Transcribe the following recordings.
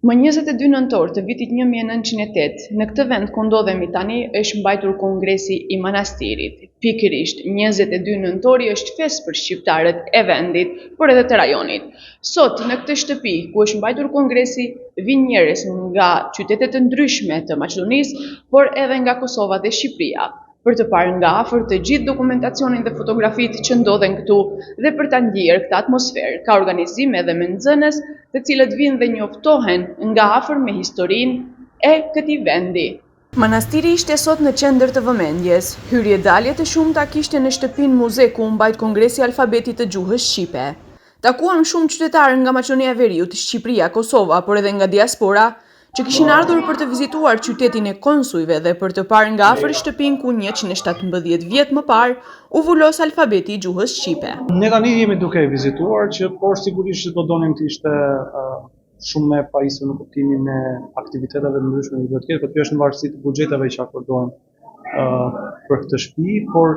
Më 22 nëntor të vitit 1908, në këtë vend ku ndodhemi tani, është mbajtur kongresi i manastirit. Pikërisht, 22 nëntori është festë për shqiptarët e vendit, por edhe të rajonit. Sot, në këtë shtëpi ku është mbajtur kongresi, vinë njerëz nga qytete të ndryshme të Maqedonisë, por edhe nga Kosova dhe Shqipëria, për të parë nga afër të gjithë dokumentacionin dhe fotografitë që ndodhen këtu dhe për ta ndjerë këtë atmosferë. Ka organizime edhe me nxënës, të cilët vinë dhe njoftohen nga afër me historinë e këtij vendi. Manastiri ishte sot në qendër të vëmendjes. Hyrje-dalje të shumta kishte në shtëpinë muze ku u mbajt kongresi i alfabetit të gjuhës shqipe. Takuam shumë qytetarë nga Maqedonia e Veriut, Shqipëria, Kosova, por edhe nga diaspora, që kishin ardhur për të vizituar qytetin e konsujve dhe për të parë nga afër shtëpinë ku 117 vjet më parë u vullos alfabeti i gjuhës shqipe. Ne tani jemi duke vizituar por sigurisht që do donim të ishte shumë me pajisur në kuptimin e aktiviteteve të ndryshme që do të ketë, por kjo është në varësi të buxheteve që akordojnë për këtë shtëpi, por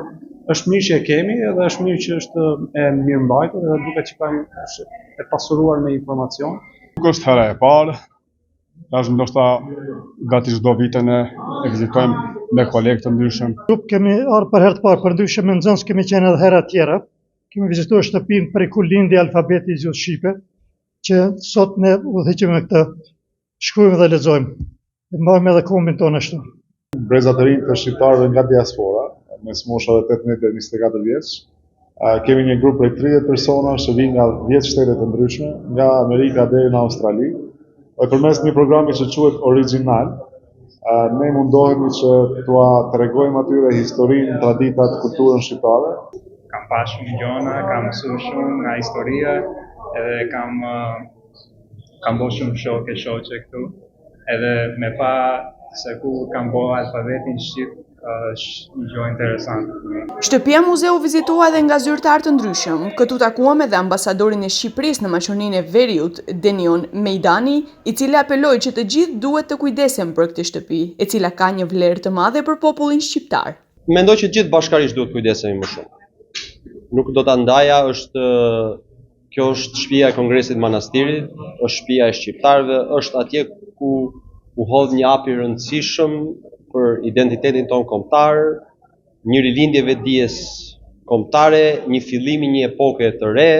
është mirë që e kemi edhe është mirë që është e mirë mbajtur edhe duket që është e pasuruar me informacion. Nuk është hera e parë. Është ndoshta gati çdo vit ne e vizitojmë me kolegë të ndryshëm. Kemi ardhur për herë të parë, përndryshe me nxënës kemi qenë edhe hera tjera. Kemi vizituar shtëpinë prej ku lindi alfabeti i gjuhës shqipe, që sot ne udhëheqemi me këtë, shkruajmë dhe lexojmë. Dhe mbajmë edhe kombin tonë ashtu. Brezat e rinj të shqiptarëve nga diaspora, mes moshave 18 dhe 24 vjeç. Kemi një grup prej 30 personash që vinë nga 10 shtete të ndryshme, nga Amerika deri në Australi. Dhe përmes një programi që quhet Original, ne mundohemi që t'ua tregojmë atyre historinë, traditat, kulturën shqiptare. Kam pa shumë gjona, kam mësuar shumë nga historia, edhe kam bërë shumë shoqe këtu, edhe me pa se ku kam bërë alfabetin shqip, është një gjë interesante. Shtëpia muze u vizitua edhe nga zyrtarë të ndryshëm. Këtu takuam edhe ambasadorin e Shqipërisë në Maqedoninë e Veriut, Denion Mejdani, i cili apeloi që të gjithë duhet të kujdesen për këtë shtëpi, e cila ka një vlerë të madhe për popullin shqiptar. Mendoj që gjithë bashkërisht duhet kujdesemi më shumë. Nuk do ta ndaja, kjo është shtëpia e Kongresit Manastirit, është shtëpia e shqiptarëve, është atje ku u hodh një hap i rëndësishëm për identitetin tonë kombëtar, një rilindje vetdijes kombëtare, një fillim i një epoke të re.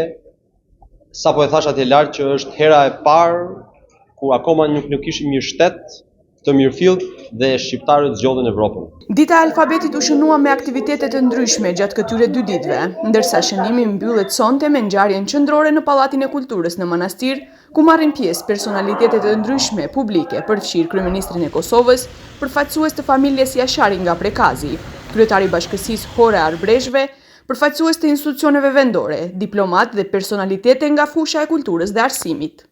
Sapo e thash atje lart që është hera e parë ku akoma nuk ishim një shtet të mirëfillt dhe shqiptarët zgjodhen Evropën. Dita e alfabetit u shënua me aktivitete të ndryshme gjatë këtyre 2 ditëve, ndërsa shënimi mbyllet sonte me ngjarjen qendrore në Pallatin e Kulturës në Manastir, ku marrin pjesë personalitete të ndryshme publike, përfshirë kryeministrin e Kosovës, përfaqësues të familjes Jashari nga Prekazi, kryetari i bashkësisë Hore Arbreshve, përfaqësues të institucioneve vendore, diplomat dhe personalitete nga fusha e kulturës dhe arsimit.